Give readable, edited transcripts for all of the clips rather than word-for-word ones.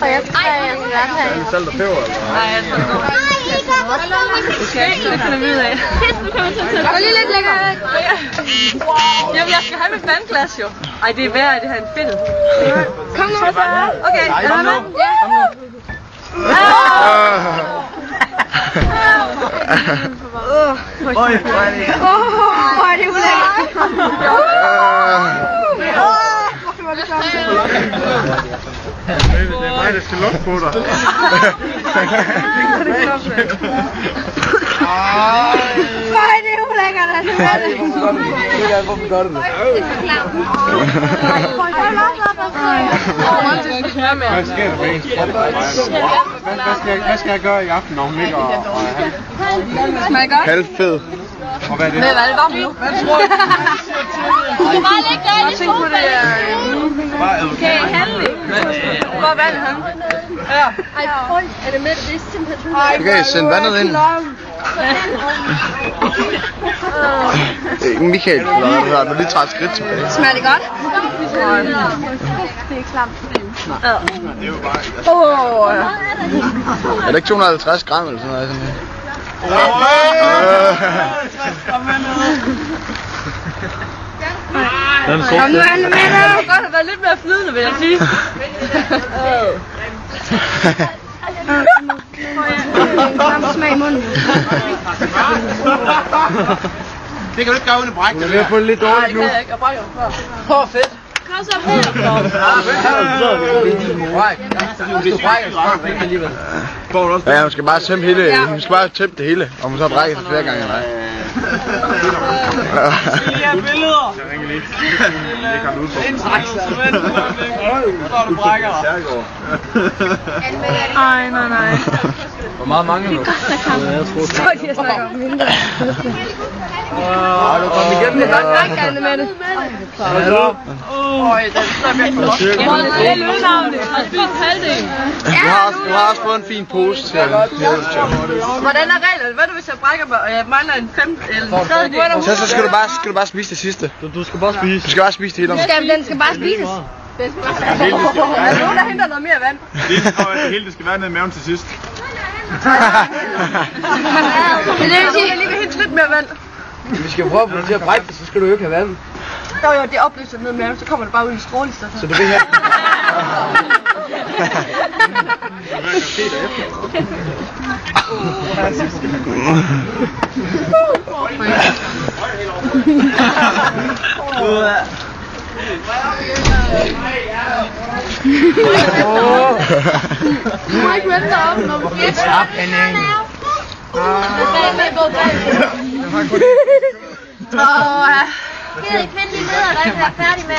Og jeg tror, jeg er salt og peber, eller? Nej, jeg tror det skal jeg ikke finde ud af. Det er lige lidt lækkert. Jamen, jeg skal have mit vandglas jo. Ej, det er værd, at det har en film. Kom nu. Okay, er der med? Ja. Hvor er det ulækkert. Det er mig, der skal lukke på dig. Nej, det er ulækkert. Hvorfor gør du det? Hvad skal jeg gøre i aften, når hun ligger og halv fed? Og hvad er det? Hvad er det varmt nu? Hvad tror du? Du kan bare lægge dig i sofaen. Okay, handling. Hvor er vandet han? Ja. Ej, prøv. Er det med? Det er simpelthen... Okay, send vandet ind. Michael, når lige tager et skridt tilbage. Smager det godt? Det er klamt. Er det ikke 250 gram eller sådan noget? Kom nu, Anne, med dig. Det kunne godt have været lidt mere flydende, vil jeg sige. Klam smag i munden. Det kan du ikke gøre uden at brække. Jeg er ved at få det lidt dårligt nu. Nej, det kan jeg ikke. Jeg brækker før. Hvor fedt. Kom så på. Ja, man skal bare tæmme hele, man skal bare tæmme det hele, og man så brækker sig flere gange. Nej. Ja, billeder. Så du brækker dig. Ej, nej. Hvor meget mangler du? Jeg tror, de har snakket om mindre. Du kom igennem det her. Jeg kan med det. Øj, den er virkelig godt. Jeg har lønnavnet. Har spist halvdelen. Du har også fået en fin pose til. Hvordan er reglerne? Hvad nu hvis jeg brækker mig, og jeg mangler en femte eller en tredjedel? Så skal du bare spise det sidste. Du skal bare spise. Du skal bare spise det hele. Den skal bare spises. Er der nogen, der henter noget mere vand? Det hele skal være nede i maven til sidst. Det vil sige, Jeg lige vil hente lidt mere vand. Vi skal prøve at få det til at brække, så skal du jo ikke have vand. Jo, det opløser ned med maven, så kommer det bare ud i strålister. Så det vil her. du må ikke vente op, når du bliver Slap, Henning. Gider I kvindelige ledere, der ikke er færdige med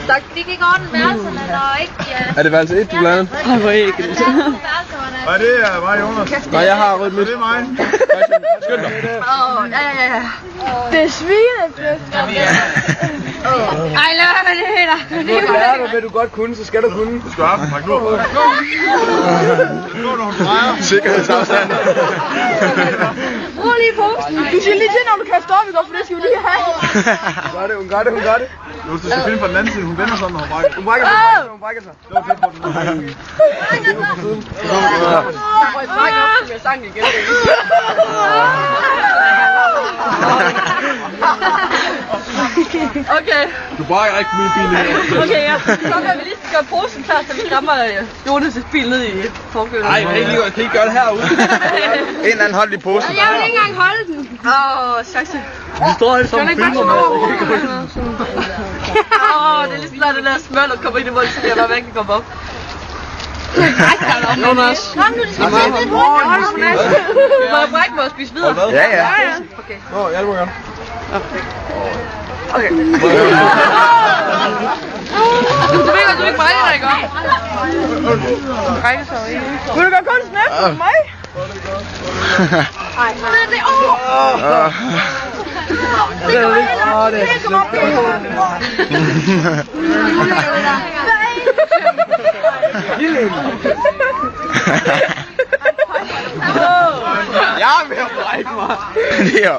at de gik ordentligt værelserne, når ikke... Er det værelse 1, du blandet? Ej, hvor ægget. Nej, det er mig, Jonas. Nej, jeg har rødt mit. Det er mig. Skynd dig. Ja. Det er svinepløft. Ej, lad være med det her. Du skal lære dig, hvad du godt kunne, så skal du kunne. Du skal have den. Træk nu. Nu når hun drejer. Sikkerhedsafstand. Brug lige posen. Du siger lige til, når du kaster op i går, for det skal vi lige have. Hun gør det. Du skal finde på den anden side. Hun vender sådan, når hun brækker. Hun brækker sig. Det var fedt på den. Jeg brækker op, som jeg sang igen. Okay. Du brækker ikke på min bil. Okay, ja. Så kan vi lige gøre posen klar, så vi rammer Jonas' bil ned i forkøbet. Nej, jeg kan ikke gøre det herude. En eller anden hold i posen. Jeg vil ikke engang holde den. Chance. Vi står alle sammen og filmer med. Det er ligesom når den der smør, der kommer ind i munden, så jeg bare væk kan komme op. Jonas. Kom nu, det skal være lidt hurtigt. Må jeg brække mig og spise videre? Ja. Okay. Ja, det må jeg. Okay. Du ved godt, du ikke brækker dig, ikke godt? Brækker sig jo ikke. Vil du godt kun snappe med mig? Ej, det er det kommer op. Det kommer op. Jeg er ved at brække mig. Det er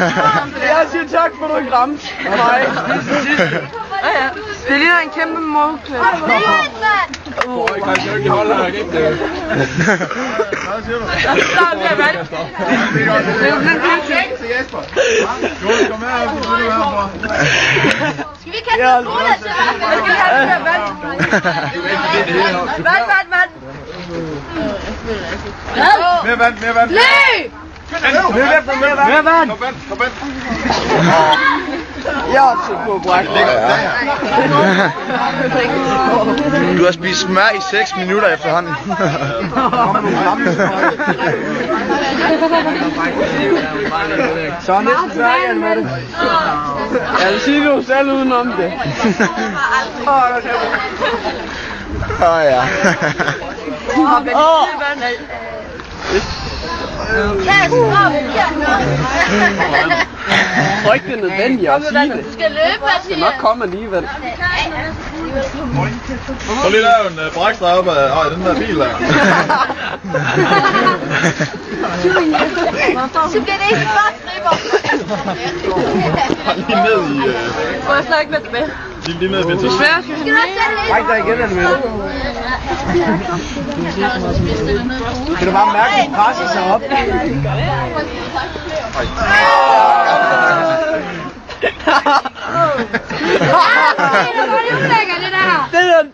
Jeg siger tak for, du ikke ramte mig. Ja. Det ligner en kæmpe målklip. Jeg kan ikke holde her, ikke? Hvad siger du? Der er mere vand. Det er jo lidt vildt. Jesper. Joel, kom her. Skal vi kaste en cola til ham? Jeg skal have mere vand. Vand. Mere vand, mere vand. Løb! Mere vand. Kom vand. Jeg er også på bræk. Du har spist smør i 6 minutter efterhånden. Så næsten færdig med det. Jeg vil sige, du selv udenom det. Ja. Jeg tror ikke, det er nødvendigt at sige det. Du skal løbe, hvad Det skal nok komme alligevel. Så lige lave en brækstreg op af den der bil der. Så bliver det ikke bare stripper. Lige ned i... Må jeg snakke med tilbage? Lige ned i ventilen. Desværre skal vi have mere. Bræk dig igen, Anne Mette. Kan du bare mærke, at den presser sig op? Det er den.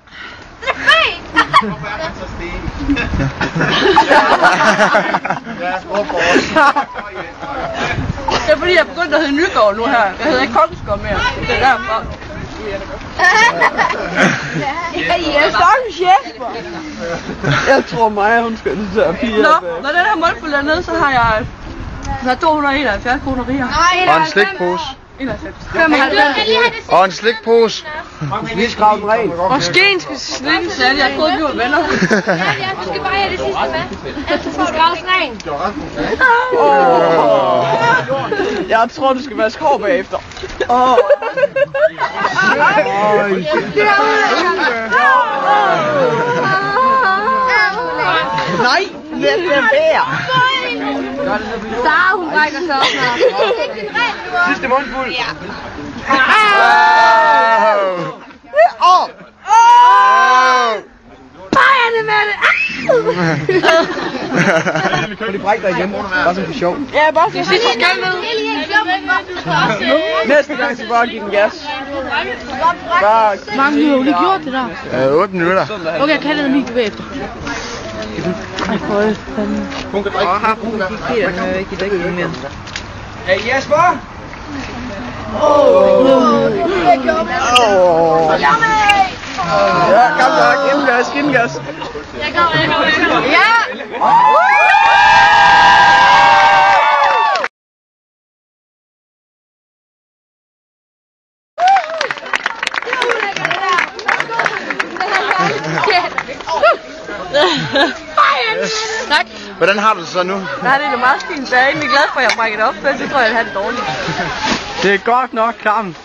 Det er fordi, jeg er begyndt at hedde Nygaard nu her. Jeg hedder ikke Kongsgaard mere. Det er derfor. Jeg er stakkels Jesper. Jeg tror mig, hun skal til terapi. Nå, når den her målfuld er nede, så har jeg 271 kroner riger. Og en slikpose. 95. Og en slikpose. Lige skrave den ren. Og skeen skal slikkes af, jeg troede, vi var venner. Ja, du skal bare have det sidste med. Ellers får du også ren. Jeg tror, du skal vaske hår bagefter. Nej, lad det være. Sara, hun brækker sig op her. Sidste mundfuld. Ja. Fejerne med det! Kan de brække dig igen? Bare som for sjov. Ja, bare til sidst skal ned. Næste gang skal bare give den gas. Bare Mange minutter har du lige gjort det der? 8 minutter. Okay, jeg kan det lige bagefter. Hun kan drikke. ikke mere. Hey Jesper! Ja, kom så, gengas. Jeg kommer. Ja! Tak. Hvordan har du det så nu? Nej, det er meget fint. Jeg er egentlig glad for, at jeg brækker det op, for ellers tror jeg, at have det dårligt. Det er godt nok klamt.